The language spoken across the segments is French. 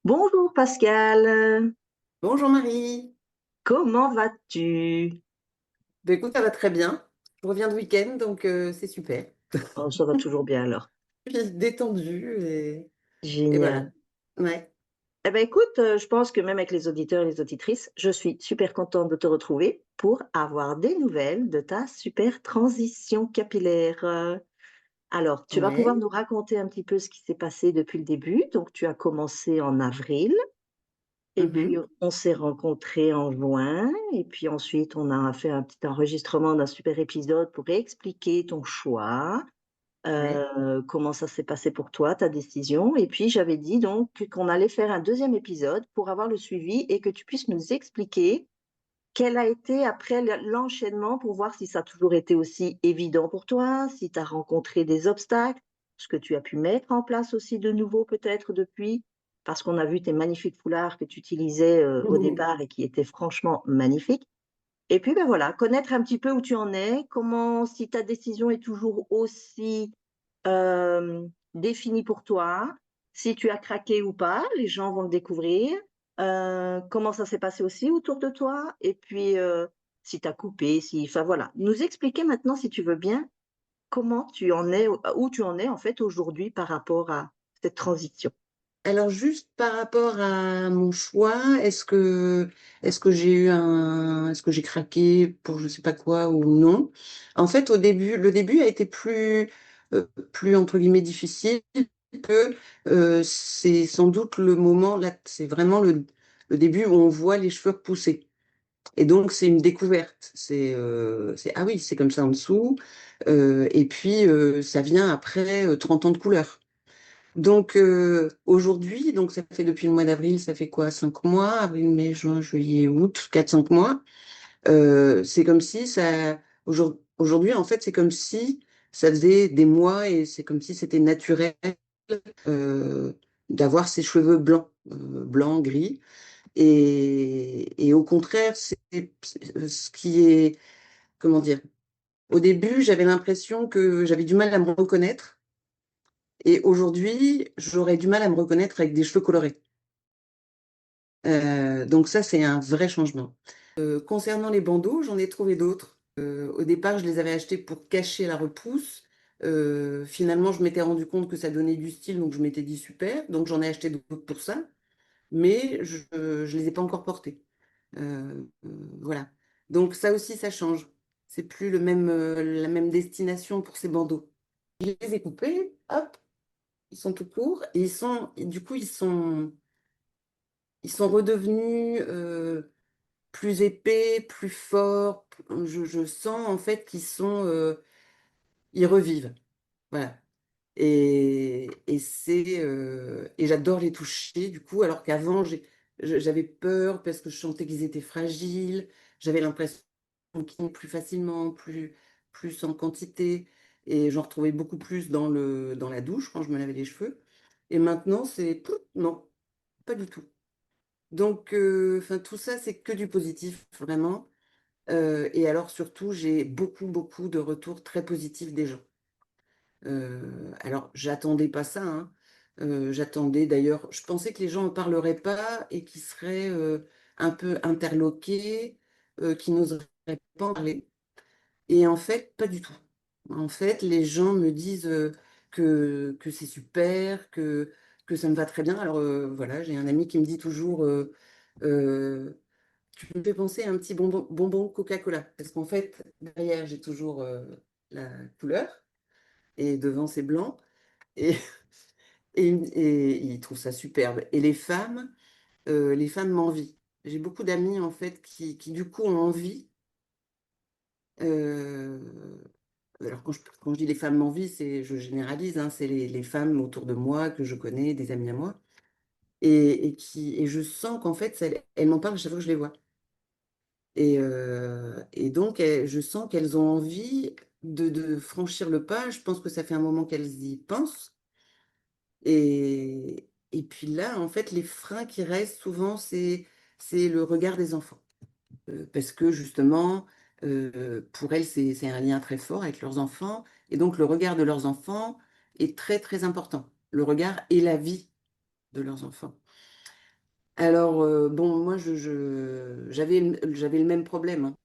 Bonjour Pascal, Bonjour Marie. comment vas-tu? Ben, écoute, ça va très bien. Je reviens de week-end, donc c'est super. Oh, ça va toujours bien alors. Puis détendu et voilà. Génial. Ouais. Eh ben écoute, je pense que même avec les auditeurs et les auditrices, je suis super contente de te retrouver pour avoir des nouvelles de ta super transition capillaire. Alors, tu vas pouvoir Ouais. nous raconter un petit peu ce qui s'est passé depuis le début. Donc, tu as commencé en avril et puis Mhm. on s'est rencontrés en juin et puis ensuite on a fait un petit enregistrement d'un super épisode pour expliquer ton choix. Ouais. Comment ça s'est passé pour toi, ta décision. Et puis j'avais dit donc qu'on allait faire un deuxième épisode pour avoir le suivi et que tu puisses nous expliquer quel a été après l'enchaînement pour voir si ça a toujours été aussi évident pour toi, si tu as rencontré des obstacles, ce que tu as pu mettre en place aussi de nouveau peut-être depuis, parce qu'on a vu tes magnifiques foulards que tu utilisais au départ et qui étaient franchement magnifiques. Et puis ben voilà, connaître un petit peu où tu en es, comment, si ta décision est toujours aussi définie pour toi, si tu as craqué ou pas, les gens vont le découvrir. Comment ça s'est passé aussi autour de toi, et puis si tu as coupé, si, enfin voilà, nous expliquer maintenant, si tu veux bien, comment tu en es, où tu en es en fait aujourd'hui par rapport à cette transition. Alors juste par rapport à mon choix, est-ce que j'ai craqué pour je sais pas quoi ou non? En fait, le début a été plus entre guillemets difficile que c'est sans doute le moment là, c'est vraiment le début où on voit les cheveux pousser. Et donc, c'est une découverte. Ah oui, c'est comme ça en dessous. Et puis, ça vient après 30 ans de couleur. Donc, aujourd'hui, donc ça fait depuis le mois d'avril, ça fait quoi? 5 mois? Avril, mai, juin, juillet, août, 4, 5 mois. C'est comme si ça. Aujourd'hui, en fait, c'est comme si ça faisait des mois et c'est comme si c'était naturel euh, d'avoir ses cheveux blancs, blancs, gris. Et au contraire, c'est ce qui est, comment dire, au début, j'avais l'impression que j'avais du mal à me reconnaître. Et aujourd'hui, j'aurais du mal à me reconnaître avec des cheveux colorés. Donc ça, c'est un vrai changement. Concernant les bandeaux, j'en ai trouvé d'autres. Au départ, je les avais achetés pour cacher la repousse. Finalement, je m'étais rendu compte que ça donnait du style, donc je m'étais dit super. Donc j'en ai acheté d'autres pour ça, mais je ne les ai pas encore portés. Voilà. Donc ça aussi, ça change. C'est plus la même destination pour ces bandeaux. Je les ai coupés, hop, ils sont tout courts et du coup, ils sont redevenus plus épais, plus forts. Je sens en fait ils revivent. Voilà. Et j'adore les toucher du coup, alors qu'avant j'avais peur parce que je sentais qu'ils étaient fragiles. J'avais l'impression qu'ils tombaient plus facilement, plus en quantité. Et j'en retrouvais beaucoup plus dans la douche quand je me lavais les cheveux. Et maintenant, non, pas du tout. Donc, enfin, tout ça, c'est que du positif, vraiment. Et alors, surtout, j'ai beaucoup, beaucoup de retours très positifs des gens. Alors, j'attendais pas ça, hein. J'attendais d'ailleurs, je pensais que les gens ne parleraient pas et qu'ils seraient un peu interloqués, qu'ils n'oseraient pas en parler. Et en fait, pas du tout. En fait, les gens me disent que c'est super, que ça me va très bien. Alors voilà, j'ai un ami qui me dit toujours euh, tu me fais penser à un petit bonbon Coca-Cola. Parce qu'en fait, derrière, j'ai toujours la couleur et devant, c'est blanc. Et, et ils trouvent ça superbe. Et les femmes m'envient. J'ai beaucoup d'amis, en fait, qui du coup ont envie. euh, alors, quand je dis les femmes m'envient, je généralise, hein, c'est les femmes autour de moi que je connais, des amis à moi. Et je sens qu'en fait, elles m'en parlent à chaque fois que je les vois. Et donc, je sens qu'elles ont envie de franchir le pas. Je pense que ça fait un moment qu'elles y pensent. Et puis là, en fait, les freins qui restent souvent, c'est le regard des enfants. Parce que justement, pour elles, c'est un lien très fort avec leurs enfants. Et donc, le regard de leurs enfants est très, très important. Le regard et la vie de leurs enfants. Alors, bon, moi, j'avais le même problème, hein.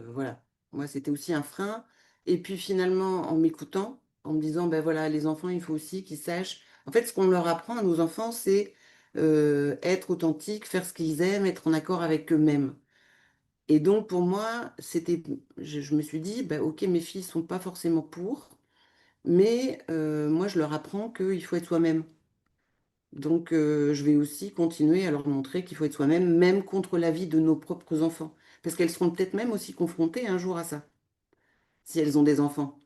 Voilà. Moi, c'était aussi un frein. Et puis, finalement, en m'écoutant, en me disant, ben voilà, les enfants, il faut aussi qu'ils sachent. En fait, ce qu'on leur apprend à nos enfants, c'est être authentique, faire ce qu'ils aiment, être en accord avec eux-mêmes. Et donc, pour moi, je me suis dit, ben, ok, mes filles sont pas forcément pour, mais moi, je leur apprends qu'il faut être soi-même. Donc, je vais aussi continuer à leur montrer qu'il faut être soi-même, même contre l'avis de nos propres enfants. Parce qu'elles seront peut-être même aussi confrontées un jour à ça, si elles ont des enfants.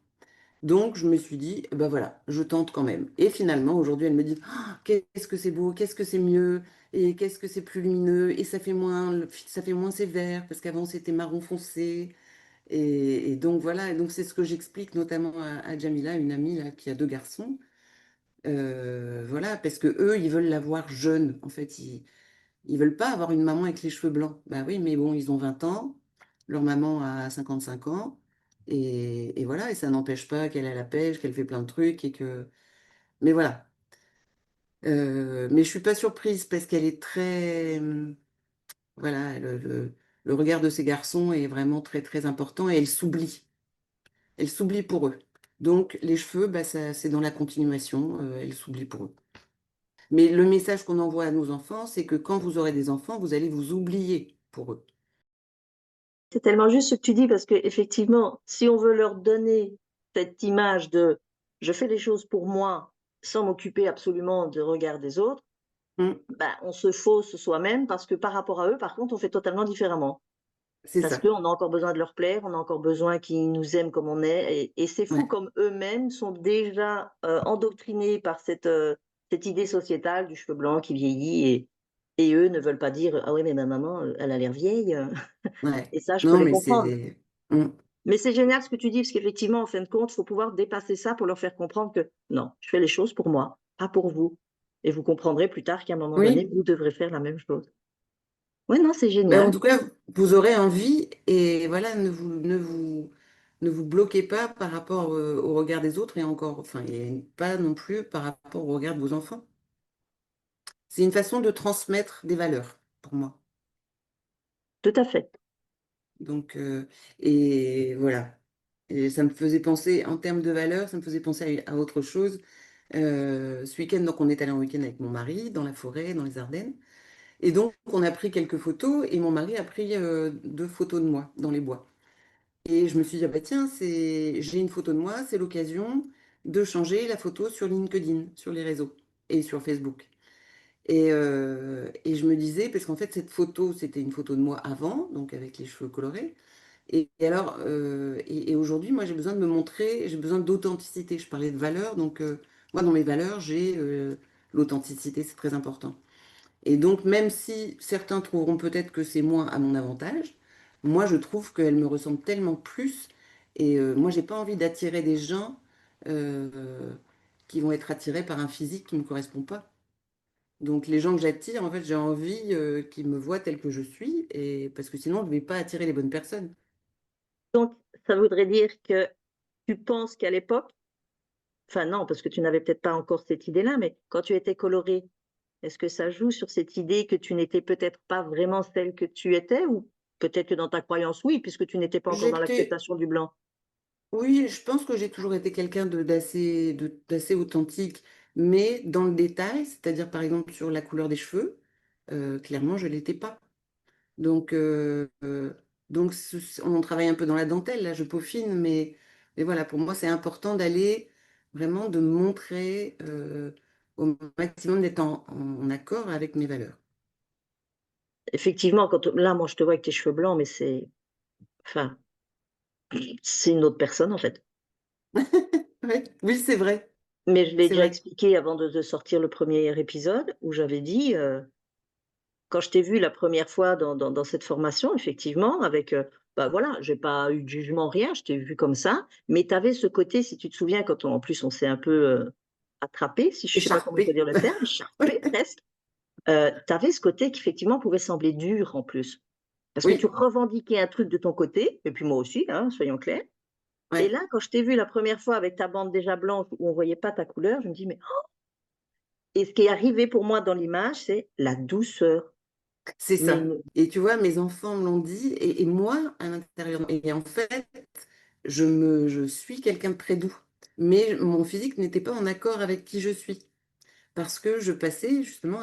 Donc, je me suis dit, eh ben voilà, je tente quand même. Et finalement, aujourd'hui, elles me disent, ah, qu'est-ce que c'est beau, qu'est-ce que c'est mieux, et qu'est-ce que c'est plus lumineux, et ça fait moins sévère, parce qu'avant, c'était marron foncé. Et donc, voilà, et donc c'est ce que j'explique notamment à Jamila, une amie là, qui a 2 garçons. Voilà, parce que eux, ils veulent la voir jeune. En fait, ils veulent pas avoir une maman avec les cheveux blancs. Bah oui, mais bon, ils ont 20 ans, leur maman a 55 ans, et voilà, et ça n'empêche pas qu'elle a la pêche, qu'elle fait plein de trucs, et que... Mais voilà. Mais je suis pas surprise parce qu'elle est très... Voilà, le regard de ces garçons est vraiment très, très important, et elle s'oublie. Elle s'oublie pour eux. Donc, les cheveux, bah, ça, c'est dans la continuation, elle s'oublie pour eux. Mais le message qu'on envoie à nos enfants, c'est que quand vous aurez des enfants, vous allez vous oublier pour eux. C'est tellement juste ce que tu dis parce qu'effectivement, si on veut leur donner cette image de je fais les choses pour moi sans m'occuper absolument du regard des autres, Mm, ben, on se fausse soi-même parce que par rapport à eux, par contre, on fait totalement différemment. c'est Parce ça. qu'on a encore besoin de leur plaire, on a encore besoin qu'ils nous aiment comme on est. Et c'est fou Ouais, comme eux-mêmes sont déjà endoctrinés par cette idée sociétale du cheveu blanc qui vieillit et eux ne veulent pas dire ah oui, mais ma maman, elle a l'air vieille. ouais. Et ça, je peux Non, les mais comprendre. Mm, Mais c'est génial ce que tu dis, parce qu'effectivement, en fin de compte, il faut pouvoir dépasser ça pour leur faire comprendre que non, je fais les choses pour moi, pas pour vous. Et vous comprendrez plus tard qu'à un moment donné, oui. vous devrez faire la même chose. Oui, non, c'est Ben, en génial. tout cas, vous aurez envie et voilà, ne vous bloquez pas par rapport au regard des autres et encore, enfin, et pas non plus par rapport au regard de vos enfants. C'est une façon de transmettre des valeurs pour moi. Tout à fait. Donc, et voilà. Et ça me faisait penser, en termes de valeurs, ça me faisait penser à autre chose. Ce week-end, donc, on est allé en week-end avec mon mari dans la forêt, dans les Ardennes. Et donc, on a pris quelques photos et mon mari a pris 2 photos de moi dans les bois. Et je me suis dit, ah bah tiens, j'ai une photo de moi, c'est l'occasion de changer la photo sur LinkedIn, sur les réseaux et sur Facebook. Et je me disais, parce qu'en fait, cette photo, c'était une photo de moi avant, donc avec les cheveux colorés. Et alors, et aujourd'hui, moi, j'ai besoin de me montrer, j'ai besoin d'authenticité. Je parlais de valeurs, donc moi, dans mes valeurs, j'ai l'authenticité, c'est très important. Et donc, même si certains trouveront peut-être que c'est moins à mon avantage, moi, je trouve qu'elle me ressemble tellement plus. Et moi, j'ai pas envie d'attirer des gens euh, qui vont être attirés par un physique qui ne me correspond pas. Donc, les gens que j'attire, en fait, j'ai envie qu'ils me voient tel que je suis, et parce que sinon, je ne vais pas attirer les bonnes personnes. Donc, ça voudrait dire que tu penses qu'à l'époque, enfin non, parce que tu n'avais peut-être pas encore cette idée-là, mais quand tu étais colorée, est-ce que ça joue sur cette idée que tu n'étais peut-être pas vraiment celle que tu étais ou peut-être que dans ta croyance, oui, puisque tu n'étais pas encore dans J'étais, l'acceptation du blanc? oui, je pense que j'ai toujours été quelqu'un d'assez authentique, mais dans le détail, c'est-à-dire par exemple sur la couleur des cheveux, clairement, je l'étais pas. Donc, on travaille un peu dans la dentelle, là, je peaufine, mais voilà, pour moi, c'est important d'aller vraiment de montrer au maximum d'être en accord avec mes valeurs. Effectivement, là, moi, je te vois avec tes cheveux blancs, mais enfin, c'est une autre personne, en fait. Ouais, oui, c'est vrai, Mais je l'ai c'est déjà vrai. expliqué avant de sortir le premier épisode où j'avais dit, quand je t'ai vu la première fois dans cette formation, effectivement, avec, bah, voilà, j'ai pas eu de jugement, rien, je t'ai vu comme ça, mais tu avais ce côté, si tu te souviens, quand en plus on s'est un peu, attrapés, si je sais pas comment il faut Écharpé. dire le terme, écharpés presque, tu avais ce côté qui effectivement pouvait sembler dur en plus. Parce que tu Oui, revendiquais un truc de ton côté, et puis moi aussi, hein, soyons clairs. Et ouais. là, quand je t'ai vu la première fois avec ta bande déjà blanche où on voyait pas ta couleur, je me dis: «Mais Et ce qui est arrivé pour moi dans l'image, c'est la douceur. C'est Mais ça. Et tu vois, mes enfants me l'ont dit et moi, à l'intérieur et en fait, je suis quelqu'un de très doux. Mais mon physique n'était pas en accord avec qui je suis. Parce que je passais justement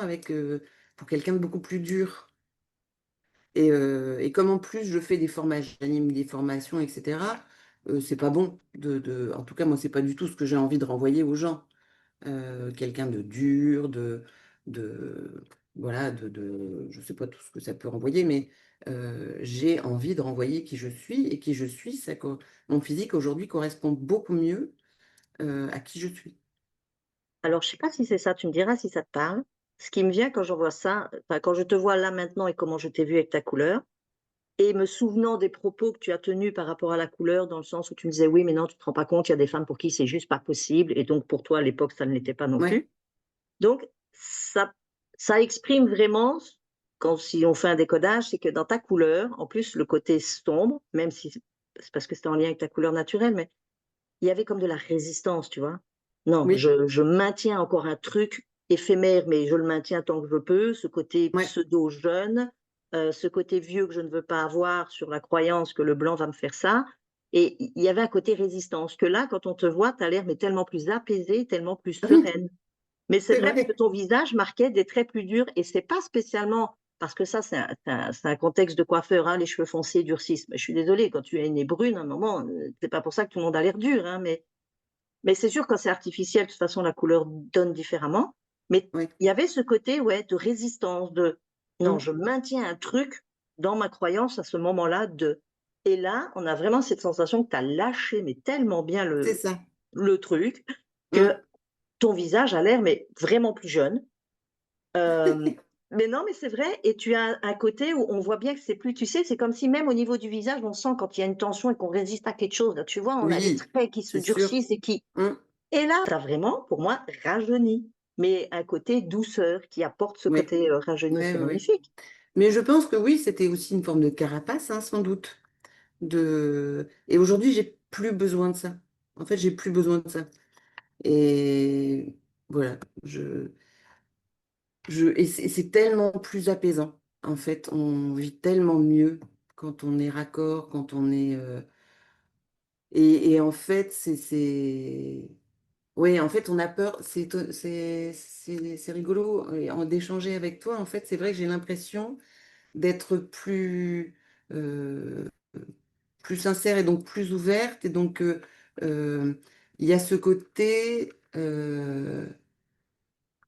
pour quelqu'un de beaucoup plus dur. Et comme en plus je fais j'anime des formations, et cetera, c'est pas bon en tout cas, moi, c'est pas du tout ce que j'ai envie de renvoyer aux gens. Quelqu'un de dur, de voilà, je sais pas tout ce que ça peut renvoyer, mais j'ai envie de renvoyer qui je suis et qui je suis, mon physique aujourd'hui correspond beaucoup mieux, à qui je suis. alors, je sais pas si c'est ça, tu me diras si ça te parle. Ce qui me vient quand je vois ça, enfin, quand je te vois là maintenant et comment je t'ai vu avec ta couleur, et me souvenant des propos que tu as tenus par rapport à la couleur, dans le sens où tu me disais: «Oui, mais non, tu te rends pas compte, il y a des femmes pour qui c'est juste pas possible» et donc pour toi, à l'époque, ça ne l'était pas non Ouais, plus. Donc ça ça exprime vraiment quand si on fait un décodage, c'est que dans ta couleur, en plus, le côté sombre, même si c'est parce que c'était en lien avec ta couleur naturelle, mais il y avait comme de la résistance, tu vois? Non, oui, je maintiens encore un truc éphémère, mais je le maintiens tant que je peux, ce côté ouais, pseudo jeune, ce côté vieux que je ne veux pas avoir sur la croyance que le blanc va me faire ça et il y avait un côté résistance que là, quand on te voit, tu as l'air mais tellement plus apaisée, tellement plus oui, sereine. Mais c'est c'est vrai que vrai. ton visage marquait des traits plus durs et c'est pas spécialement parce que ça, c'est un contexte de coiffeur, hein, les cheveux foncés durcissent. Mais je suis désolée, quand tu es née brune, à un moment, c'est pas pour ça que tout le monde a l'air dur, hein, mais c'est sûr, quand c'est artificiel, de toute façon, la couleur donne différemment. Mais Ouais. il y avait ce côté, ouais, de résistance, de non, Mmh. je maintiens un truc dans ma croyance à ce moment-là de. Et là, on a vraiment cette sensation que tu as lâché, mais tellement bien C'est le, ça. le truc, que Mmh. ton visage a l'air mais vraiment plus jeune. Hem, mais non, mais c'est vrai et tu as un côté où on voit bien que c'est plus tu sais, c'est comme si même au niveau du visage, on sent quand il y a une tension et qu'on résiste à quelque chose, là, tu vois? On a les Oui, traits qui se c'est sûr. durcissent Mmh. et là, tu as vraiment, pour moi, rajeuni, mais un côté douceur qui apporte ce Ouais. côté, rajeuni, Ouais, c'est ouais, ouais. magnifique. Mais je pense que oui, c'était aussi une forme de carapace, hein, sans doute. Et aujourd'hui, j'ai plus besoin de ça. En fait, j'ai plus besoin de ça. Et voilà, et c'est tellement plus apaisant. En fait, on vit tellement mieux quand on est raccord, quand on est. Et en fait, ouais, en fait, on a peur. C'est rigolo d'échanger avec toi. En fait, c'est vrai que j'ai l'impression d'être euh, plus sincère et donc plus ouverte. Et donc, il y a ce côté,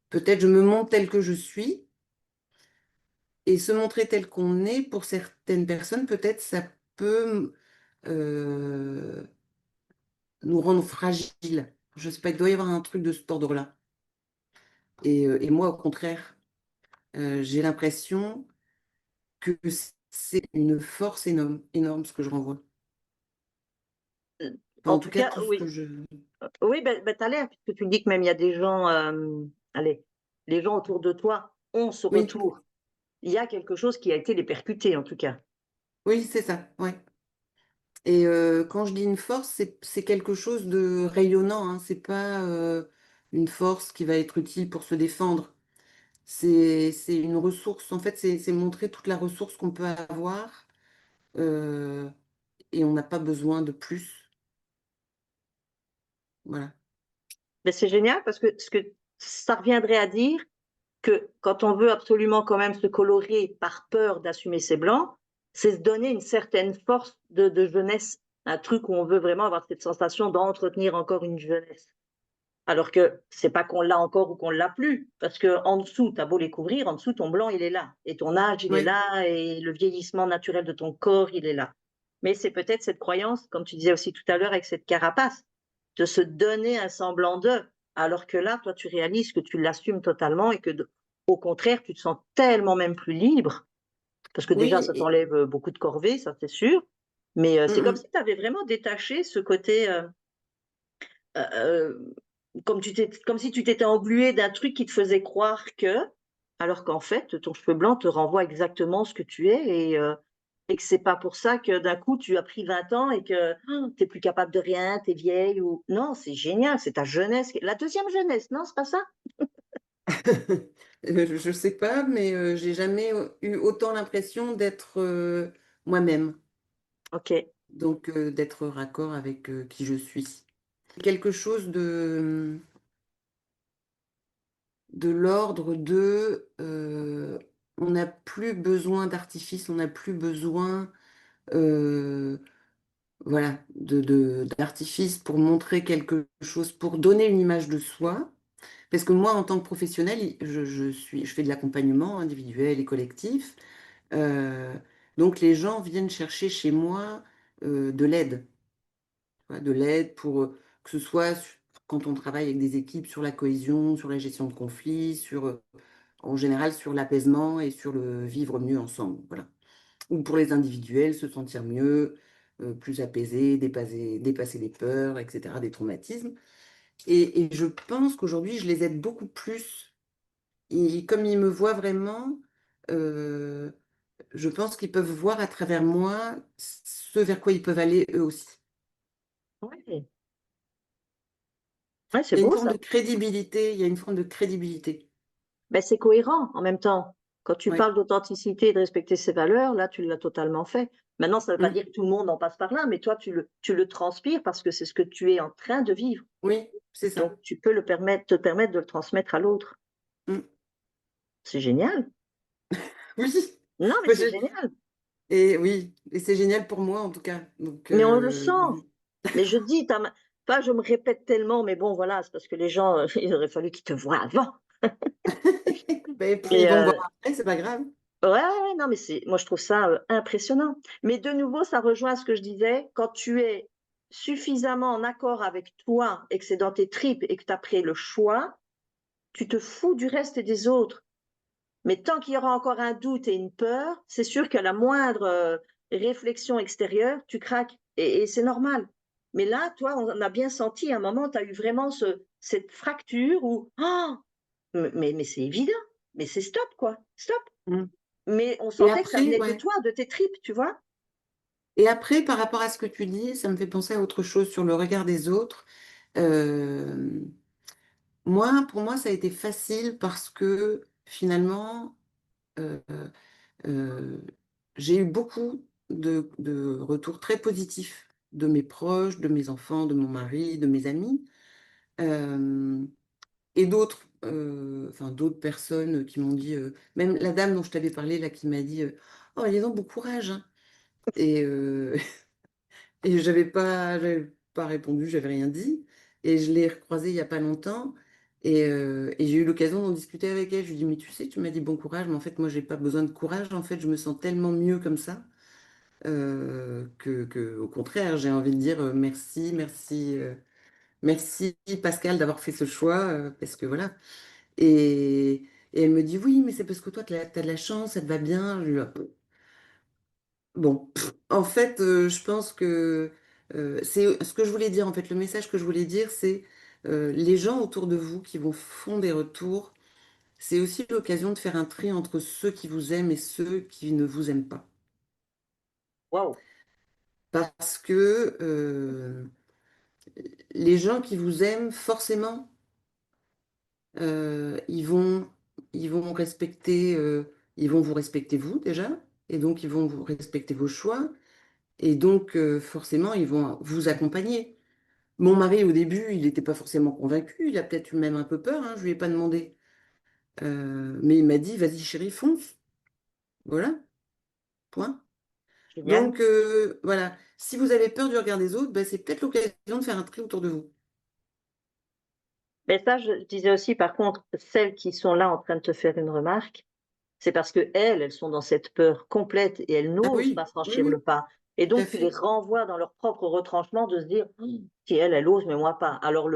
peut-être je me montre telle que je suis, et se montrer tel qu'on est, pour certaines personnes, peut-être ça peut nous rendre fragiles. Je sais pas, il doit y avoir un truc de cet ordre-là. Et moi, au contraire, j'ai l'impression que c'est une force énorme, énorme ce que je renvoie. Enfin, En en tout tout cas, cas, tout ce oui. que je. Oui, tu as l'air, puisque tu me dis que même il y a des gens, allez, les gens autour de toi ont ce Oui, retour. Il y a quelque chose qui a été les percuter, en tout cas. oui, c'est ça, ouais. Et quand je dis une force, c'est quelque chose de rayonnant, hein. C'est pas, une force qui va être utile pour se défendre. C'est une ressource. En fait, c'est montrer toute la ressource qu'on peut avoir, heu et on n'a pas besoin de plus. Voilà. Mais c'est génial parce que ce que ça reviendrait à dire que quand on veut absolument quand même se colorer par peur d'assumer ses blancs, c'est se donner une certaine force de jeunesse, un truc où on veut vraiment avoir cette sensation d'entretenir encore une jeunesse. Alors que c'est pas qu'on l'a encore ou qu'on l'a plus, parce que en dessous, tu as beau les couvrir, en dessous, ton blanc, il est là. Et ton âge, il est Oui, là, et le vieillissement naturel de ton corps, il est là. Mais c'est peut-être cette croyance, comme tu disais aussi tout à l'heure, avec cette carapace, de se donner un semblant d'eux. Alors que là, toi, tu réalises que tu l'assumes totalement et que, au contraire, tu te sens tellement même plus libre, parce que déjà, oui ça et t'enlève beaucoup de corvées, ça c'est sûr. Mais mmh c'est comme mh. si tu avais vraiment détaché ce côté comme si tu t'étais englué d'un truc qui te faisait croire que, alors qu'en fait, ton cheveu blanc te renvoie exactement ce que tu es et que c'est pas pour ça que d'un coup tu as pris 20 ans et que tu es plus capable de rien, tu es vieille ou non, c'est génial, c'est ta jeunesse, la deuxième jeunesse, non, c'est pas ça? Je sais pas, mais j'ai jamais eu autant l'impression d'être, moi-même, OK. donc d'être raccord avec, qui je suis. Quelque chose de l'ordre de, on n'a plus besoin d'artifice, on n'a plus besoin, heu, voilà, d'artifice pour montrer quelque chose, pour donner une image de soi. Parce que moi, en tant que professionnelle, je fais de l'accompagnement individuel et collectif, heu, donc les gens viennent chercher chez moi, de l'aide, tu vois? De l'aide pour, que ce soit quand on travaille avec des équipes sur la cohésion, sur la gestion de conflits, sur, en général sur l'apaisement et sur le vivre mieux ensemble, voilà. Ou pour les individuels, se sentir mieux, plus apaisés, dépasser les peurs et cetera, des traumatismes, et je pense qu'aujourd'hui, je les aide beaucoup plus. Comme ils me voient vraiment, heu, je pense qu'ils peuvent voir à travers moi ce vers quoi ils peuvent aller eux aussi. Ouais. Ouais, c'est Il y a une beau forme ça. de crédibilité, il y a une forme de crédibilité. Ben c'est cohérent en même temps. Quand tu Ouais. parles d'authenticité et de respecter ses valeurs, là, tu l'as totalement fait. Maintenant, ça ne veut pas Mmh. dire que tout le monde en passe par là, mais toi, tu le transpires parce que c'est ce que tu es en train de vivre. Oui, c'est Donc, ça. tu peux te permettre de le transmettre à l'autre. Mmh. C'est génial. Oui, Non, mais bah, c'est génial. et oui, et c'est génial pour moi en tout cas, donc Mais on le sent. Mais je dis, enfin, je me répète tellement, mais bon, voilà, c'est parce que les gens, il aurait fallu qu'ils te voient avant. beh, puis ils Mais vont me voir après, c'est pas grave. ouais, ouais, ouais, non, mais moi, je trouve ça, impressionnant. Mais de nouveau, ça rejoint ce que je disais, quand tu es suffisamment en accord avec toi et que c'est dans tes tripes et que tu as pris le choix, tu te fous du reste et des autres. Mais tant qu'il y aura encore un doute et une peur, c'est sûr qu'à la moindre, réflexion extérieure, tu craques et c'est normal. Mais là, toi, on a bien senti à un moment, tu as eu vraiment cette fracture où: «Han! Mais c'est évident, mais c'est stop quoi, stop!» Mmh. Mais on Et sentait que ça après venait de ouais, toi, de tes tripes, tu vois? et après par rapport à ce que tu dis, ça me fait penser à autre chose sur le regard des autres. Hem, Moi, pour moi, ça a été facile parce que finalement, heu heu, j'ai eu beaucoup de retours très positifs de mes proches, de mes enfants, de mon mari, de mes amis, hem et d'autres, enfin d'autres personnes qui m'ont dit, même la dame dont je t'avais parlé là qui m'a dit, «Oh dis donc bon courage, hein», et et j'avais pas répondu, j'avais rien dit, et je l'ai recroisée il y a pas longtemps, et j'ai eu l'occasion d'en discuter avec elle. Je lui dis: «Mais tu sais, tu m'as dit bon courage, mais en fait moi j'ai pas besoin de courage, en fait je me sens tellement mieux comme ça, que au contraire j'ai envie de dire, merci, merci, merci Pascal d'avoir fait ce choix, parce que voilà». Et elle me dit: «Oui, mais c'est parce que toi tu as de la chance, ça te va bien». Je lui dis: bon, en fait, je pense que, c'est ce que je voulais dire, en fait, le message que je voulais dire, c'est, les gens autour de vous qui vous font des retours, c'est aussi l'occasion de faire un tri entre ceux qui vous aiment et ceux qui ne vous aiment pas. Waouh! Parce que, les gens qui vous aiment, forcément, ils vont respecter, ils vont vous respecter vous, déjà, et donc ils vont vous respecter vos choix, et donc forcément, ils vont vous accompagner. Mon mari, au début, il était pas forcément convaincu, il a peut-être eu même un peu peur, hein, je lui ai pas demandé. Mais il m'a dit: «Vas-y chérie, fonce, voilà, point». Génial. Donc voilà, si vous avez peur du regard des autres, bah, c'est peut-être l'occasion de faire un tri autour de vous. Mais ça, je disais aussi, par contre, celles qui sont là en train de te faire une remarque, c'est parce qu'elles sont dans cette peur complète et elles Ah n'osent pas oui, oui, franchir le oui, pas. Et tout à donc, tu les fait. renvoies dans leur propre retranchement de se dire: Si elle ose, mais moi pas». Alors,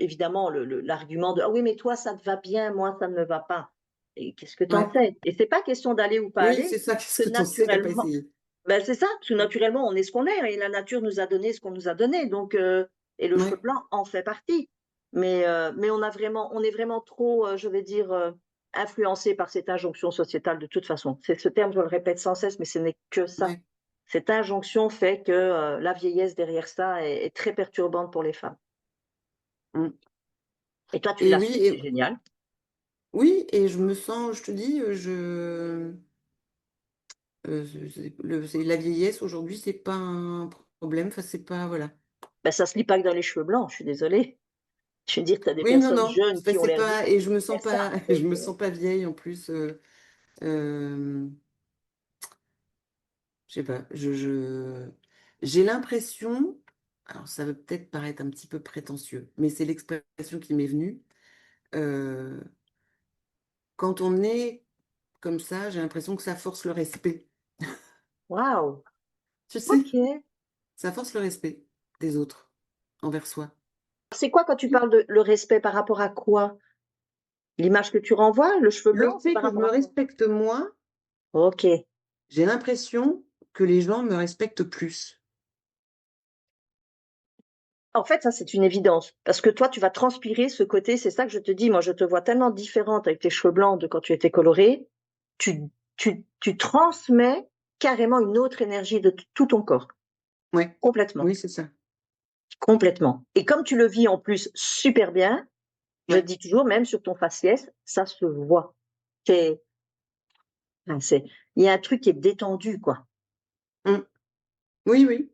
évidemment, l'argument de: «Ah oui, mais toi, ça te va bien, moi, ça ne me va pas». Et qu'est-ce que tu en Ouais. sais? Et c'est pas question d'aller ou pas Oui, aller, c'est ça, qu'est-ce que que tu en sais? Tu as pas naturellement, essayé. ben, c'est ça, parce que Mmh. naturellement, on est ce qu'on est et la nature nous a donné ce qu'on nous a donné, donc et le feu Ouais, blanc en fait partie. Mais on est vraiment trop, je vais dire, influencés par cette injonction sociétale de toute façon. C'est ce terme, je le répète sans cesse, mais ce n'est que ça. ouais. Cette injonction fait que, la vieillesse derrière ça est très perturbante pour les femmes. Mmh. Et toi, tu Et oui, l'assumes, c'est génial. Oui, et je me sens, je te dis, la vieillesse aujourd'hui, c'est pas un problème. Enfin, c'est pas, voilà. Ben, ça se lit pas que dans les cheveux blancs, je suis désolée. Je veux dire, tu as des Oui, non, personnes non, jeunes enfin, qui ont c'est l'air vieilles, pas, et je me il y a sens ça, pas, en je fait. me sens pas vieille en plus. Euh, je sais pas, j'ai l'impression, alors ça va peut-être paraître un petit peu prétentieux, mais c'est l'expression qui m'est venue. euh, Quand on est comme ça, j'ai l'impression que ça force le respect. Waouh! Tu sais, OK. ça force le respect des autres envers soi. C'est quoi quand tu parles de le respect par rapport à quoi? L'image que tu renvoies, le cheveu Le blanc, c'est fait par que je rapport me à quoi? respecte moi, OK. j'ai l'impression que les gens me respectent plus. En fait, ça, c'est une évidence. Parce que toi, tu vas transpirer ce côté, c'est ça que je te dis. Moi, je te vois tellement différente avec tes cheveux blancs de quand tu étais colorée. Tu, tu transmets carrément une autre énergie de tout ton corps. Ouais, Complètement. oui, c'est ça. Complètement. Et comme tu le vis en plus super bien, je Ouais. dis toujours, même sur ton faciès, ça se voit. C'est, enfin, il y a un truc qui est détendu, quoi. Mm. Oui, oui,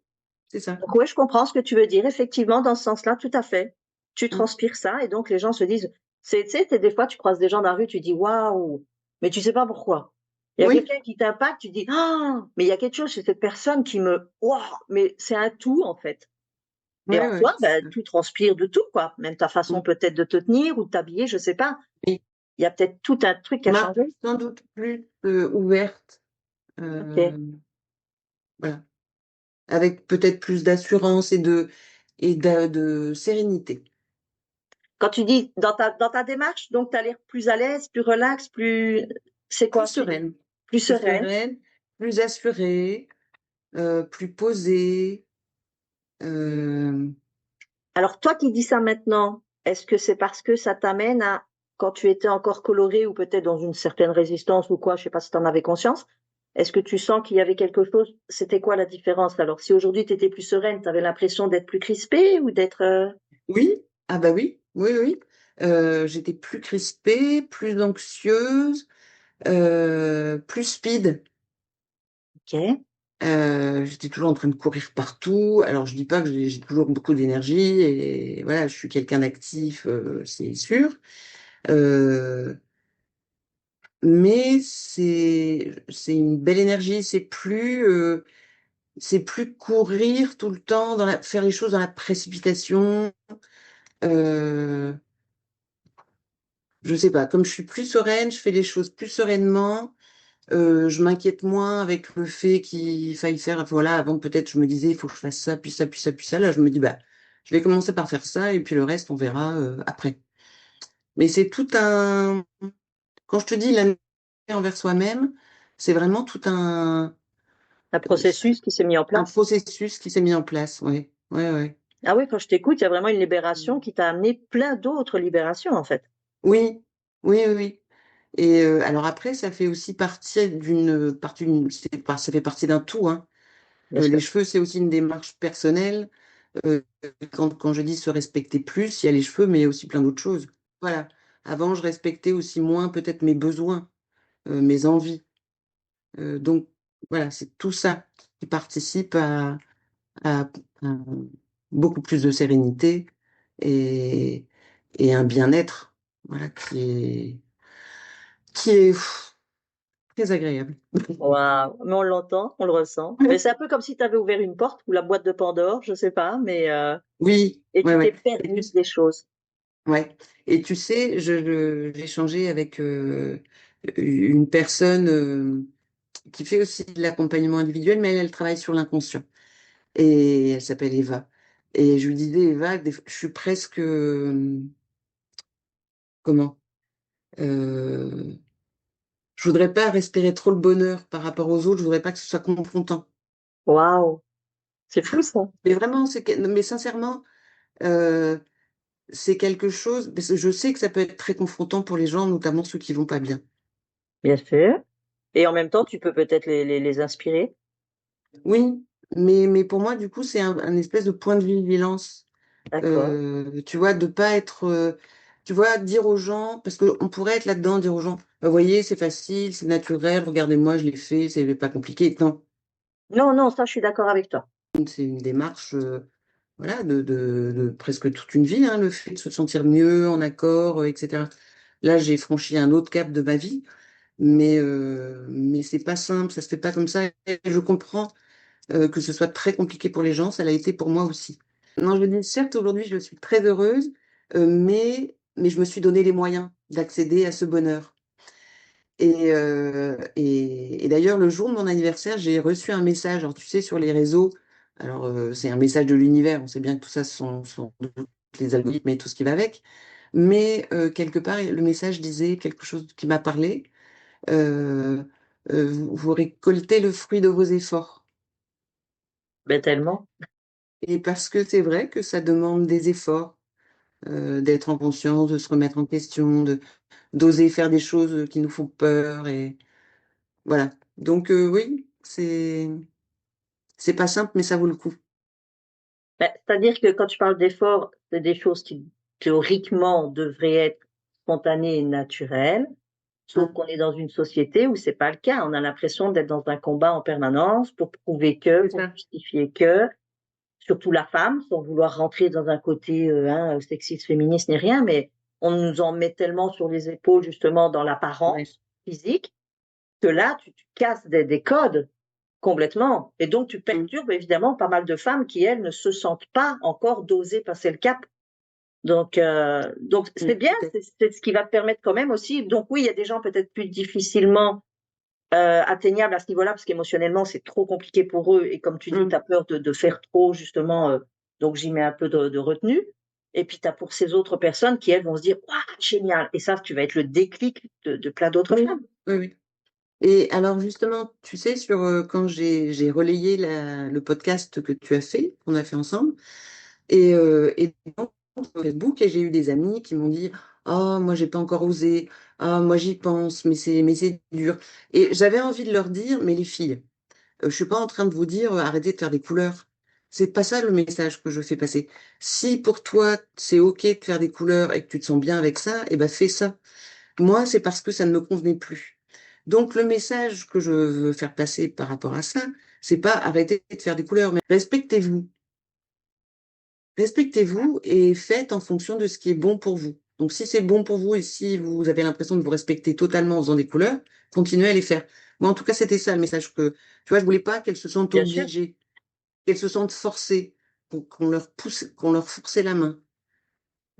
c'est ça. Donc, ouais, je comprends ce que tu veux dire. Effectivement, dans ce sens-là, tout à fait. Tu Mm. transpires ça et donc les gens se disent, tu sais, des fois, tu croises des gens dans la rue, tu dis, waouh, mais tu sais pas pourquoi. Il y a Oui, quelqu'un qui t'impacte, tu dis, ah, mais il y a quelque chose chez cette personne qui me, waouh, mais c'est un tout, en fait. Et ouais, en ouais, toi, c'est ben, ça. tout transpire de tout, quoi. Même ta façon Mm. peut-être de te tenir ou de t'habiller, je sais pas. Oui. Il y a peut-être tout un truc qui a Ma, changé. sans doute plus ouverte, Ok. euh, voilà, avec peut-être plus d'assurance de sérénité. Quand tu dis dans ta démarche, donc tu as l'air plus à l'aise, plus relax, plus, c'est Plus quoi, tu dis? sereine, Plus plus sereine. sereine, plus assurée, plus posée. euh, Alors toi qui dis ça maintenant, est-ce que c'est parce que ça t'amène à, quand tu étais encore coloré ou peut-être dans une certaine résistance ou quoi, je sais pas si tu en avais conscience, est-ce que tu sens qu'il y avait quelque chose? C'était quoi la différence? Alors si aujourd'hui tu étais plus sereine, tu avais l'impression d'être plus crispée ou d'être... oui, ah bah oui, oui, oui. J'étais plus crispée, plus anxieuse, plus speed. Ok, J'étais toujours en train de courir partout. Alors, je dis pas que j'ai toujours beaucoup d'énergie et voilà, je suis quelqu'un d'actif, c'est sûr. Euh, mais c'est une belle énergie. C'est plus courir tout le temps faire les choses dans la précipitation. Euh, je sais pas. Comme je suis plus sereine, je fais les choses plus sereinement. Je m'inquiète moins avec le fait qu'il faille faire, voilà, avant peut-être je me disais, il faut que je fasse ça, puis ça, puis ça, puis ça. Là, je me dis, bah, je vais commencer par faire ça, et puis le reste, on verra après. Mais c'est tout un, quand je te dis l'amitié envers soi-même, c'est vraiment tout un processus qui s'est mis en un place. processus qui s'est mis en place. Ouais, ouais, ouais. Ah oui, quand je t'écoute, il y a vraiment une libération qui t'a amené plein d'autres libérations en fait. Oui, oui, oui, oui. Et alors après, ça fait aussi ça fait partie d'un tout, hein. Bien Les sûr. cheveux, c'est aussi une démarche personnelle. Euh, quand je dis se respecter plus, il y a les cheveux, mais il y a aussi plein d'autres choses. Voilà. Avant, je respectais aussi moins peut-être mes besoins, mes envies. Donc, voilà, c'est tout ça qui participe à beaucoup plus de sérénité et, et un bien-être, voilà, qui est très agréable. Waouh, mais on l'entend, on le ressent. Mais c'est un peu comme si tu avais ouvert une porte ou la boîte de Pandore, je sais pas, mais Oui, et ouais, tu t'es ouais. Et permis des choses. ouais. Et tu sais, j'ai échangé avec une personne qui fait aussi de l'accompagnement individuel, mais elle travaille sur l'inconscient. Et elle s'appelle Eva. Et je lui disais, Eva, je suis presque, comment, euh, je voudrais pas respirer trop le bonheur par rapport aux autres, je voudrais pas que ce soit confrontant. Waouh, c'est fou ça. Mais vraiment, mais sincèrement, euh, c'est quelque chose, parce que je sais que ça peut être très confrontant pour les gens, notamment ceux qui vont pas bien. Bien sûr. Et en même temps, tu peux peut-être les inspirer. Oui, mais pour moi, du coup, c'est un espèce de point de vigilance. D'accord. Tu vois, de pas être. tu vois, dire aux gens, parce qu'on pourrait être là-dedans, dire aux gens, vous voyez, c'est facile, c'est naturel, regardez-moi, je l'ai fait, c'est pas compliqué. Non, Non, non, ça, je suis d'accord avec toi. c'est une démarche, voilà, de presque toute une vie, hein, le fait de se sentir mieux, en accord, etc. Là, j'ai franchi un autre cap de ma vie, mais c'est pas simple, ça se fait pas comme ça. Et je comprends que ce soit très compliqué pour les gens, ça l'a été pour moi aussi. Non, je dis, certes, aujourd'hui, je suis très heureuse, mais je me suis donné les moyens d'accéder à ce bonheur. Et d'ailleurs, le jour de mon anniversaire, j'ai reçu un message, alors tu sais, sur les réseaux. Alors, c'est un message de l'univers, on sait bien que tout ça sont les algorithmes et tout ce qui va avec. Mais quelque part, le message disait quelque chose qui m'a parlé. Euh, vous récoltez le fruit de vos efforts. Ben, tellement. Et parce que c'est vrai que ça demande des efforts, d'être en conscience, de se remettre en question, d'oser faire des choses qui nous font peur et voilà. Donc oui, c'est pas simple, mais ça vaut le coup. Ben, c'est-à-dire que quand tu parles d'effort, c'est des choses qui, théoriquement, devraient être spontanées et naturelles. Sauf Hein, qu'on est dans une société où c'est pas le cas. On a l'impression d'être dans un combat en permanence pour prouver que, c'est pour ça. justifier que, surtout la femme, sans vouloir rentrer dans un côté sexiste, féministe ni rien, mais on nous en met tellement sur les épaules justement dans Ouais. l'apparence physique que là, tu casses des codes complètement. Et donc, tu Mmh, perturbes évidemment pas mal de femmes qui, elles, ne se sentent pas encore d'oser passer le cap. Donc c'est bien, tout à fait. c'est ce qui va te permettre quand même aussi. Donc oui, il y a des gens peut-être plus difficilement atteignables à ce niveau-là, parce qu'émotionnellement, c'est trop compliqué pour eux. Et comme tu dis, Mmh, tu as peur de faire trop, justement. Donc j'y mets un peu de retenue. Et puis tu as pour ces autres personnes qui, elles, vont se dire, waouh, génial. Et ça, tu vas être le déclic de plein d'autres oui, femmes. oui, oui. Et alors justement, tu sais, sur quand j'ai relayé le podcast que tu as fait, qu'on a fait ensemble, et donc, sur Facebook, et j'ai eu des amis qui m'ont dit, ah, moi, j'ai pas encore osé, ah, moi, j'y pense, mais c'est dur. Et j'avais envie de leur dire, mais les filles, je suis pas en train de vous dire, arrêtez de faire des couleurs. C'est pas ça le message que je fais passer. Si pour toi, c'est OK de faire des couleurs et que tu te sens bien avec ça, eh ben, fais ça. Moi, c'est parce que ça ne me convenait plus. Donc, le message que je veux faire passer par rapport à ça, c'est pas arrêtez de faire des couleurs, mais respectez-vous. Respectez-vous et faites en fonction de ce qui est bon pour vous. Donc, si c'est bon pour vous et si vous avez l'impression de vous respecter totalement en faisant des couleurs, continuez à les faire. Moi, en tout cas, c'était ça le message que, tu vois, je voulais pas qu'elles se sentent Bien sûr. obligées, qu'elles se sentent forcées, qu'on leur pousse, qu'on leur forçait la main.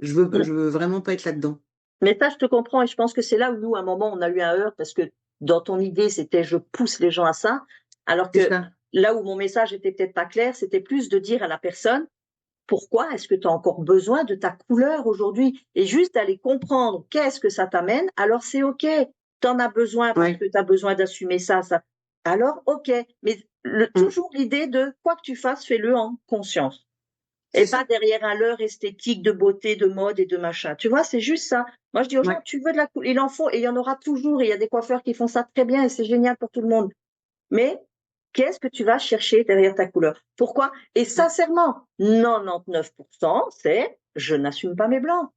Je veux vraiment pas être là-dedans. Mais ça, je te comprends. Et je pense que c'est là où nous, à un moment, on a eu un heurt parce que dans ton idée, c'était je pousse les gens à ça. Alors C'est que ça. là où mon message était peut-être pas clair, c'était plus de dire à la personne, pourquoi est-ce que tu as encore besoin de ta couleur aujourd'hui? Et juste d'aller comprendre qu'est-ce que ça t'amène, alors c'est OK. Tu en as besoin parce Ouais. que tu as besoin d'assumer ça, ça. Alors OK. Mais Mm. toujours l'idée de quoi que tu fasses, fais-le en conscience. Et C'est pas ça. derrière un leurre esthétique de beauté, de mode et de machin. Tu vois, c'est juste ça. Moi, je dis aux gens, Ouais. tu veux de la couleur, il en faut et il y en aura toujours. Et il y a des coiffeurs qui font ça très bien et c'est génial pour tout le monde. Mais qu'est-ce que tu vas chercher derrière ta couleur? Pourquoi? Et Mm. sincèrement, 99%, c'est je n'assume pas mes blancs.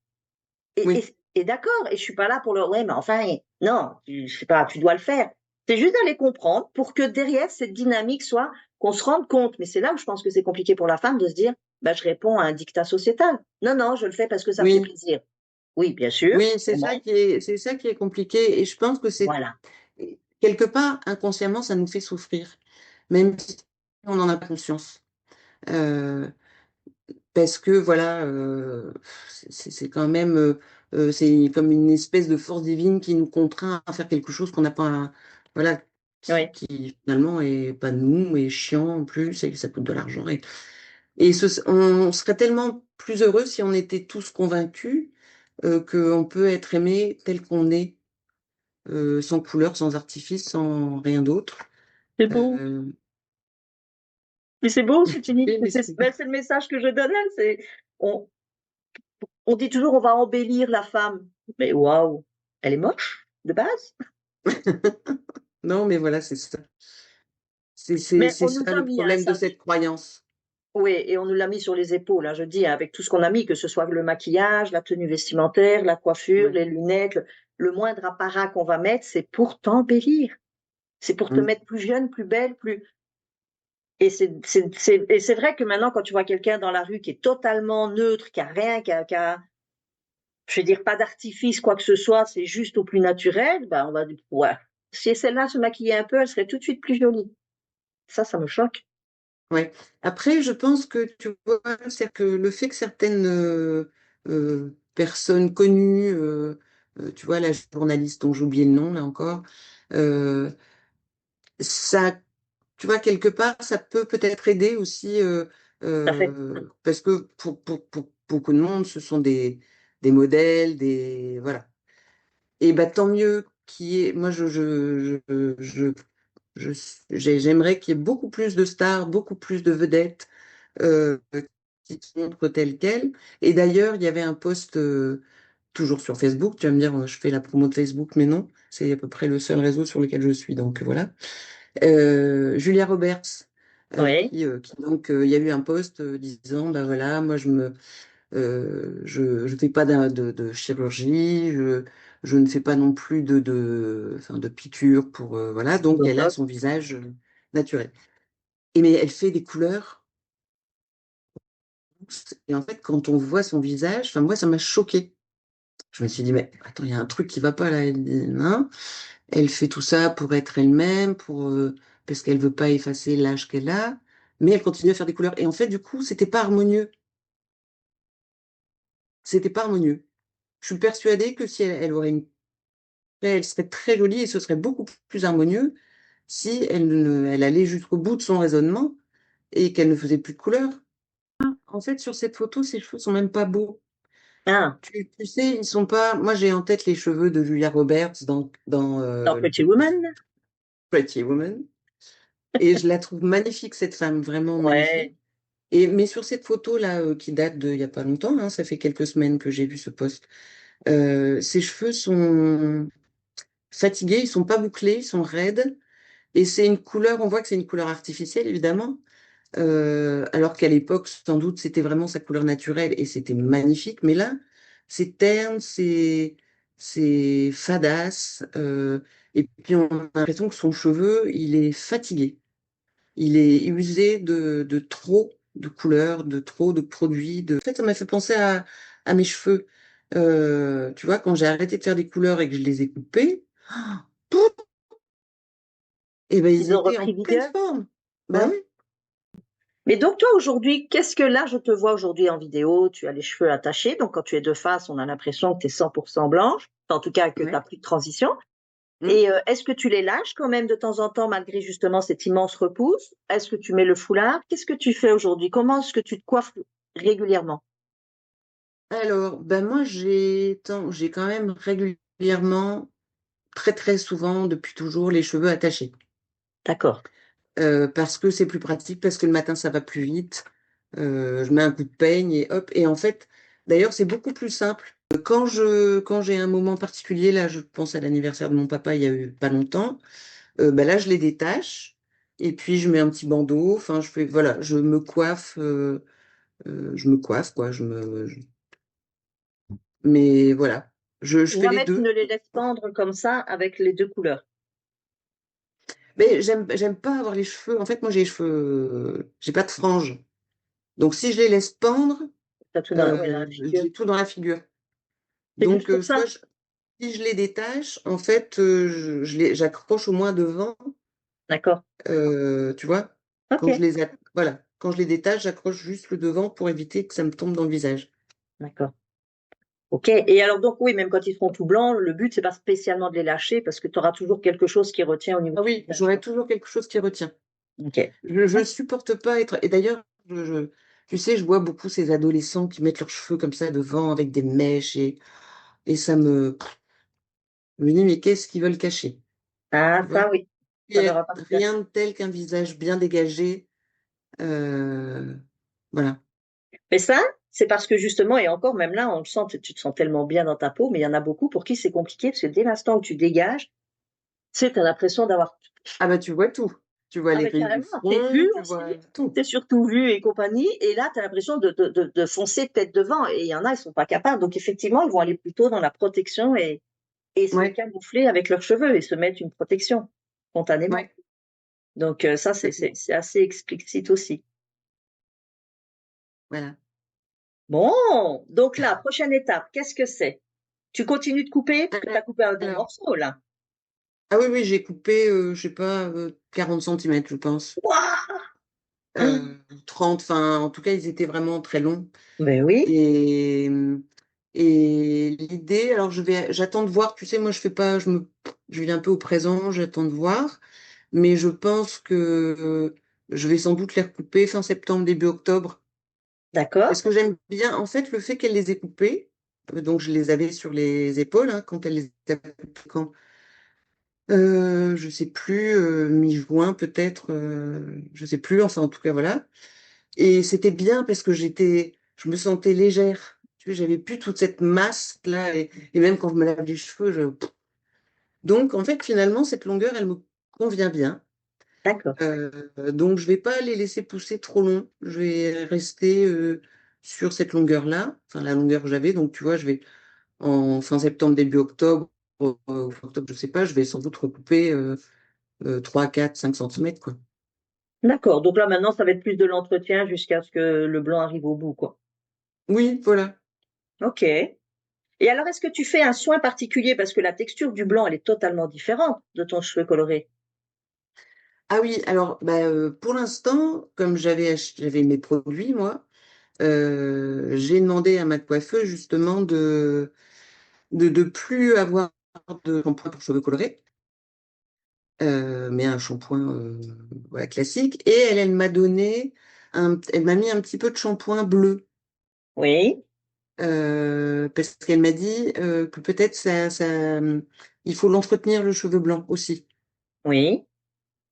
Et, Oui. et, et d'accord, et je suis pas là pour le ouais, mais enfin, non, je sais pas, tu dois le faire. C'est juste d'aller comprendre pour que derrière cette dynamique soit qu'on se rende compte. Mais c'est là où je pense que c'est compliqué pour la femme de se dire, bah, je réponds à un dictat sociétal. Non, non, je le fais parce que ça me fait Oui. plaisir. Oui, bien sûr, Oui, c'est ça qui est compliqué. Et je pense que c'est voilà. quelque part, inconsciemment, ça nous fait souffrir, même si on n'en a pas conscience. Euh, Parce que voilà, c'est quand même, c'est comme une espèce de force divine qui nous contraint à faire quelque chose qu'on n'a pas, voilà, qui, Oui. qui finalement est pas de nous, est chiant en plus, et que ça coûte de l'argent. On serait tellement plus heureux si on était tous convaincus qu'on peut être aimé tel qu'on est, sans couleur, sans artifice, sans rien d'autre. C'est beau. Euh, Mais c'est beau ce que tu dis. oui, mais C'est le message que je donne. Hein, on, on dit toujours on va embellir la femme. Mais waouh, elle est moche de base. non, mais voilà, c'est ça. C'est Mais c'est on nous ça a le mis un problème de ça. cette croyance. Oui, et on nous l'a mis sur les épaules, hein, je dis, hein, avec tout ce qu'on a mis, que ce soit le maquillage, la tenue vestimentaire, la coiffure, Ouais. les lunettes, le moindre apparat qu'on va mettre, c'est pour t'embellir. C'est pour te Mmh. mettre plus jeune, plus belle, plus. Et c'est vrai que maintenant, quand tu vois quelqu'un dans la rue qui est totalement neutre, qui a rien, je veux dire, pas d'artifice, quoi que ce soit, c'est juste au plus naturel, ben, on va dire, ouais. Si celle-là se maquillait un peu, elle serait tout de suite plus jolie. Ça me choque. Ouais. Après, je pense que tu vois, c'est que le fait que certaines personnes connues, tu vois, la journaliste dont j'ai oublié le nom là encore, euh, ça, tu vois, quelque part, ça peut peut-être aider aussi, Tout à fait. parce que pour beaucoup de monde, ce sont des modèles, voilà. Et bah tant mieux qui est. Moi, je- j'aimerais qu'il y ait beaucoup plus de stars, beaucoup plus de vedettes euh, qui te montrent tel quel. Et d'ailleurs, il y avait un post toujours sur Facebook. Tu vas me dire, je fais la promo de Facebook, mais non, c'est à peu près le seul réseau sur lequel je suis. Donc voilà. Julia Roberts, Oui, donc il y a eu un post disant, bah voilà, moi je fais pas de chirurgie, je ne fais pas non plus enfin, de piqûres pour voilà, donc elle a Botox. son visage naturel. Et mais elle fait des couleurs. Et en fait, quand on voit son visage, enfin moi ça m'a choqué. Je me suis dit mais attends, il y a un truc qui va pas là. Elle dit, non. Elle fait tout ça pour être elle-même, parce qu'elle veut pas effacer l'âge qu'elle a, mais elle continue à faire des couleurs. Et en fait, du coup, c'était pas harmonieux. C'était pas harmonieux. Je suis persuadée que si elle aurait elle serait très jolie et ce serait beaucoup plus harmonieux si elle allait jusqu'au bout de son raisonnement et qu'elle ne faisait plus de couleurs. En fait, sur cette photo, ses cheveux sont même pas beaux. Ah, Tu sais, ils sont pas. Moi, j'ai en tête les cheveux de Julia Roberts dans dans Pretty Woman. Pretty Woman. Et je la trouve magnifique, cette femme, vraiment magnifique. Ouais. Mais sur cette photo-là, qui date il y a pas longtemps, hein, ça fait quelques semaines que j'ai vu ce post, ses cheveux sont fatigués, ils sont pas bouclés, ils sont raides. Et c'est une couleur, on voit que c'est une couleur artificielle, évidemment. Alors qu'à l'époque, sans doute, c'était vraiment sa couleur naturelle et c'était magnifique. Mais là, c'est terne, c'est fadasse. Et puis, on a l'impression que son cheveu, il est fatigué. Il est usé de trop de couleurs, de trop de produits. En fait, ça m'a fait penser à mes cheveux. Tu vois, quand j'ai arrêté de faire des couleurs et que je les ai coupés, pouf, et ben ils Ils ont étaient en repris pleine vigueur. forme. Bah Ouais. oui, Mais donc toi aujourd'hui, qu'est-ce que là je te vois aujourd'hui en vidéo, tu as les cheveux attachés, donc quand tu es de face, on a l'impression que tu es 100% blanche, en tout cas que tu ouais. n'as plus de transition. Hmm. Et est-ce que tu les lâches quand même de temps en temps malgré justement cette immense repousse? Est-ce que tu mets le foulard? Qu'est-ce que tu fais aujourd'hui? Comment est-ce que tu te coiffes régulièrement? Alors, ben moi, j'ai quand même régulièrement, très très souvent, depuis toujours, les cheveux attachés. D'accord. Parce que c'est plus pratique, parce que le matin, ça va plus vite. Je mets un coup de peigne et hop. Et en fait, d'ailleurs, c'est beaucoup plus simple. Quand j'ai un moment particulier, là, je pense à l'anniversaire de mon papa il y a eu pas longtemps, ben là, je les détache. Et puis, je mets un petit bandeau. Enfin, voilà, je me coiffe, quoi. Mais voilà, je fais les Jamais tu deux. ne les laisses pendre comme ça avec les deux couleurs. Mais j'aime pas avoir les cheveux. En fait, moi, j'ai les cheveux, j'ai pas de franges. Donc, si je les laisse pendre, T'as tout dans, ouais, dans la figure. j'ai tout dans la figure. C'est juste Donc, pour ça. si je les détache, en fait, j'accroche au moins devant, D'accord. tu vois. Ok. Voilà, quand je les détache, j'accroche juste le devant pour éviter que ça me tombe dans le visage. D'accord. Ok. Et alors donc oui, même quand ils seront tout blancs, le but c'est pas spécialement de les lâcher parce que tu auras toujours quelque chose qui retient au niveau Ah du oui, visage, j'aurai quoi. toujours quelque chose qui retient. Ok. Je supporte pas être. Et d'ailleurs, tu sais, je vois beaucoup ces adolescents qui mettent leurs cheveux comme ça devant avec des mèches et je me dis, mais qu'est-ce qu'ils veulent cacher? Ah, Tu vois? ça oui, Il ça y a leur appartient. rien de tel qu'un visage bien dégagé. euh, voilà. Mais ça, c'est parce que justement, et encore même là, on le sent, tu te sens tellement bien dans ta peau, mais il y en a beaucoup pour qui c'est compliqué parce que dès l'instant que tu dégages, tu sais, t'as l'impression d'avoir. Ah bah tu vois tout. Tu vois Ah, les mais rides du carrément, t'es vu front, tu aussi, vois tout. t'es surtout vu et compagnie, et là, tu as l'impression de foncer tête devant, et il y en a, ils sont pas capables. Donc, effectivement, ils vont aller plutôt dans la protection et se Ouais, camoufler avec leurs cheveux et se mettre une protection spontanément. ouais. Donc, ça, c'est assez explicite aussi. Voilà. Bon, donc là, prochaine étape, qu'est-ce que c'est? Tu continues de couper, parce que tu as coupé un bon Alors, morceau, là. ah oui, oui, j'ai coupé, je sais pas, 40 centimètres, je pense. Waouh! 30, enfin, en tout cas, ils étaient vraiment très longs. Ben oui, Et, et l'idée, alors j'attends de voir, tu sais, moi, je fais pas, je vis un peu au présent, j'attends de voir. Mais je pense que je vais sans doute les recouper fin septembre, début octobre. d'accord, Parce que j'aime bien, en fait, le fait qu'elle les ait coupés. Donc, je les avais sur les épaules, hein, quand elle les a coupés, quand, je sais plus, mi-juin peut-être, je sais plus, enfin, en tout cas, voilà. Et c'était bien parce que je me sentais légère. Tu sais, j'avais plus toute cette masse là, et même quand je me lave les cheveux, donc, en fait, finalement, cette longueur, elle me convient bien. d'accord, Donc, je vais pas les laisser pousser trop long. Je vais rester sur cette longueur-là, enfin la longueur que j'avais. Donc, tu vois, je vais en fin septembre, début octobre, ou fin octobre, je sais pas, je vais sans doute recouper 3, 4, 5 centimètres, quoi. d'accord. Donc là, maintenant, ça va être plus de l'entretien jusqu'à ce que le blanc arrive au bout, quoi. Oui, voilà. Ok. Et alors, est-ce que tu fais un soin particulier parce que la texture du blanc, elle est totalement différente de ton cheveu coloré? Ah oui, alors, bah, pour l'instant, comme j'avais mes produits, moi, j'ai demandé à ma coiffeuse justement de plus avoir de shampoing pour cheveux colorés. Mais un shampoing voilà, classique. Et elle elle m'a mis un petit peu de shampoing bleu. Oui, Parce qu'elle m'a dit que peut-être il faut l'entretenir le cheveu blanc aussi. oui,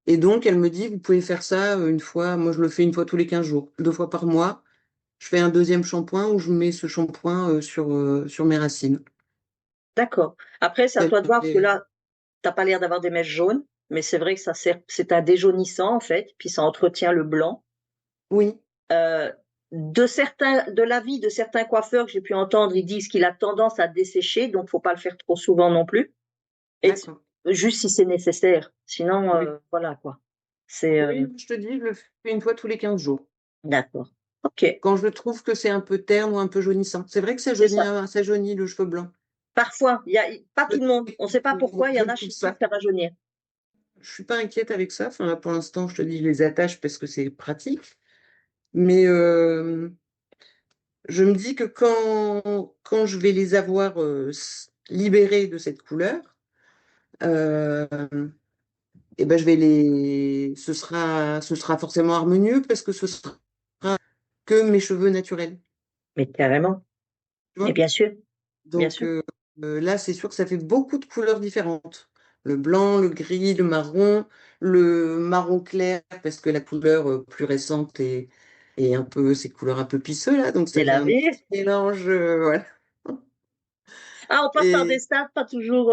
Et donc elle me dit, vous pouvez faire ça une fois, moi je le fais une fois tous les 15 jours, 2 fois par mois. Je fais un deuxième shampoing où je mets ce shampoing sur mes racines. d'accord. Après, c'est à Elle toi de voir parce que m'avait- là, t'as pas l'air d'avoir des mèches jaunes, mais c'est vrai que ça sert, c'est un déjaunissant en fait, puis ça entretient le blanc. Oui, Euh, de l'avis de certains coiffeurs que j'ai pu entendre, ils disent qu'il a tendance à dessécher, donc faut pas le faire trop souvent non plus. Et d'accord. juste si c'est nécessaire. Sinon, Oui. voilà quoi. C'est Oui, je te dis, je le fais une fois tous les 15 jours. d'accord. Ok, Quand je trouve que c'est un peu terne ou un peu jaunissant. C'est vrai que c'est ça. ça jaunit le cheveu blanc. Parfois, pas tout le monde. On ne sait pas pourquoi. Il y Je en a trouve chez qui ça. ça va jaunir. Je suis pas inquiète avec ça. Enfin, là, pour l'instant, je te dis, je les attache parce que c'est pratique. Mais je me dis que quand je vais les avoir libérés de cette couleur, euh, et ben ce sera forcément harmonieux parce que ce sera que mes cheveux naturels. Mais carrément. Tu Mais vois? bien sûr, bien Donc sûr. là, c'est sûr que ça fait beaucoup de couleurs différentes. Le blanc, le gris, le marron clair, parce que la couleur plus récente est un peu ces couleurs un peu pisseux là, donc C'est ça fait la un petit vie. mélange, voilà. Ah, on passe par des Et stades pas toujours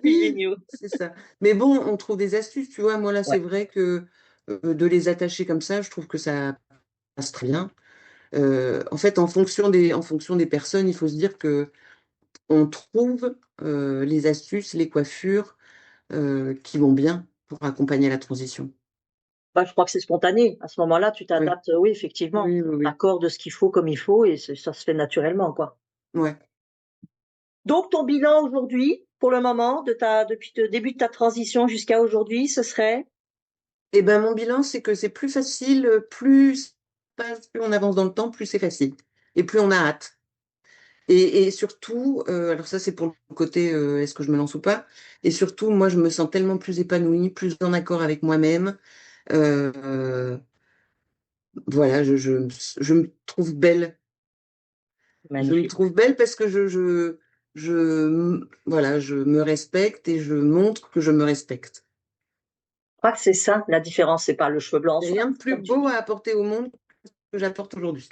oui, géniaux. c'est ça. Mais bon, on trouve des astuces, tu vois. Moi là, c'est Ouais. vrai que de les attacher comme ça, je trouve que ça passe très bien. En fait, en fonction des personnes, il faut se dire que on trouve les astuces, les coiffures qui vont bien pour accompagner la transition. Bah, je crois que c'est spontané. À ce moment-là, tu Oui, t'adaptes, oui, effectivement. oui, oui, oui. T'accordes ce qu'il faut comme il faut et ça se fait naturellement, quoi. Ouais. Donc, ton bilan aujourd'hui, pour le moment, depuis le début de ta transition jusqu'à aujourd'hui, ce serait? Et ben mon bilan, c'est que c'est plus facile, plus on avance dans le temps, plus c'est facile. Et plus on a hâte. Et surtout, alors ça c'est pour le côté est-ce que je me lance ou pas. Et surtout, moi je me sens tellement plus épanouie, plus en accord avec moi-même. Euh, voilà, je me trouve belle. Je me Magnifique. trouve belle parce que voilà, je me respecte et je montre que je me respecte. Je crois que c'est ça, la différence. C'est pas le cheveu blanc en Il soi, rien de plus comme tu beau dis. à apporter au monde que j'apporte aujourd'hui,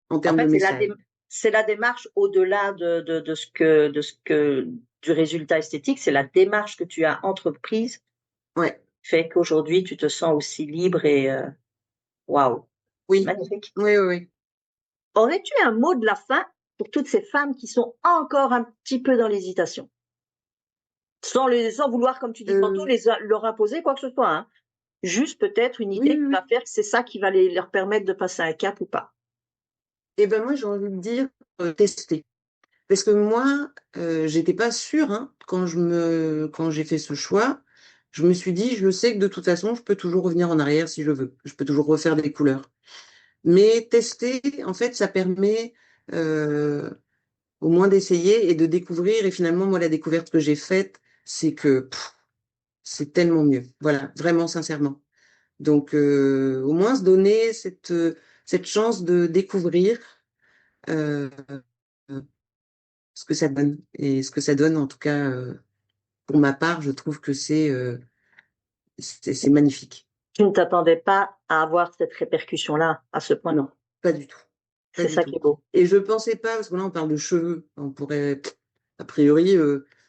en En termes de fait, message. c'est la démarche au-delà de ce que, du résultat esthétique. C'est la démarche que tu as entreprise Ouais, fait qu'aujourd'hui, tu te sens aussi libre et waouh, Oui, magnifique. oui, oui, oui. Aurais-tu un mot de la fin pour toutes ces femmes qui sont encore un petit peu dans l'hésitation? Sans vouloir, comme tu dis tantôt, Euh, leur imposer quoi que ce soit, hein. Juste peut-être une oui, idée oui, qui va oui. faire que c'est ça qui va leur permettre de passer un cap ou pas. Et ben moi, j'ai envie de dire tester. Parce que moi, j'étais pas sûre, hein, quand j'ai fait ce choix. Je me suis dit, je sais que de toute façon, je peux toujours revenir en arrière si je veux. Je peux toujours refaire des couleurs. Mais tester, en fait, ça permet euh, au moins d'essayer et de découvrir. Et finalement, moi, la découverte que j'ai faite, c'est que c'est tellement mieux. Voilà, vraiment, sincèrement. Donc, au moins se donner cette chance de découvrir euh, ce que ça donne. Et ce que ça donne, en tout cas, pour ma part, je trouve que c'est magnifique. Tu ne t'attendais pas à avoir cette répercussion-là, à ce point. Non, pas du tout. Pas C'est du ça qui tout. est beau. Et je pensais pas, parce que là, on parle de cheveux. On pourrait, a priori,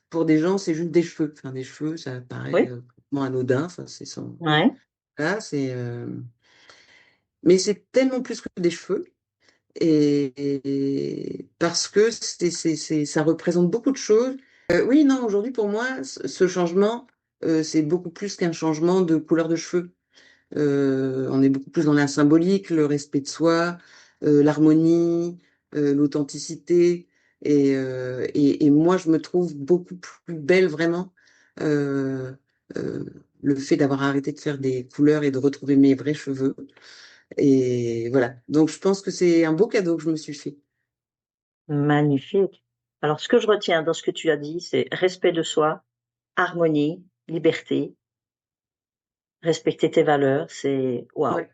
pour des gens, c'est juste des cheveux. Enfin, des cheveux, ça paraît Oui, complètement anodin. Enfin, c'est son. ouais. Là, mais c'est tellement plus que des cheveux. Et parce que ça représente beaucoup de choses. Oui, non, aujourd'hui, pour moi, ce changement, c'est beaucoup plus qu'un changement de couleur de cheveux. On est beaucoup plus dans la symbolique, le respect de soi, l'harmonie, l'authenticité. Et moi, je me trouve beaucoup plus belle, vraiment. Euh, euh, le fait d'avoir arrêté de faire des couleurs et de retrouver mes vrais cheveux. Et voilà. Donc, je pense que c'est un beau cadeau que je me suis fait. Magnifique. Alors, ce que je retiens dans ce que tu as dit, c'est respect de soi, harmonie, liberté, respecter tes valeurs, c'est waouh. Ouais.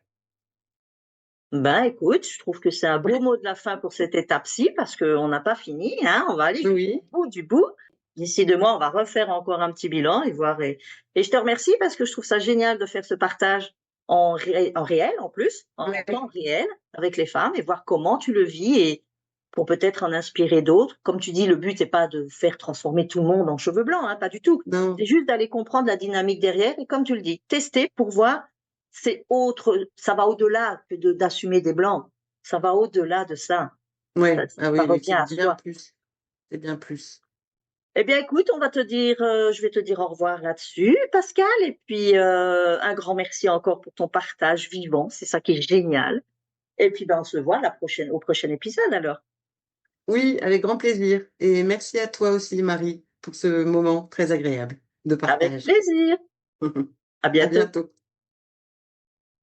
Ben, écoute, je trouve que c'est un beau mot de la fin pour cette étape-ci parce qu'on n'a pas fini, hein. On va aller jusqu'au Oui. bout du bout. D'ici 2 mois, on va refaire encore un petit bilan et voir. Et je te remercie parce que je trouve ça génial de faire ce partage en réel, en plus, en Ouais. temps réel avec les femmes et voir comment tu le vis et pour peut-être en inspirer d'autres. Comme tu dis, le but n'est pas de faire transformer tout le monde en cheveux blancs, hein, pas du tout. Non. C'est juste d'aller comprendre la dynamique derrière et comme tu le dis, tester pour voir c'est autre, ça va au-delà que d'assumer des blancs. Ça va au-delà de ça. Ouais. Ah Ça oui, oui, revient c'est à bien soi. plus. C'est bien plus. Eh bien, écoute, je vais te dire au revoir là-dessus, Pascal, et puis un grand merci encore pour ton partage vivant. C'est ça qui est génial. Et puis, ben, on se voit au prochain épisode alors. Oui, avec grand plaisir. Et merci à toi aussi, Marie, pour ce moment très agréable de Avec partage. plaisir. À À bientôt. bientôt.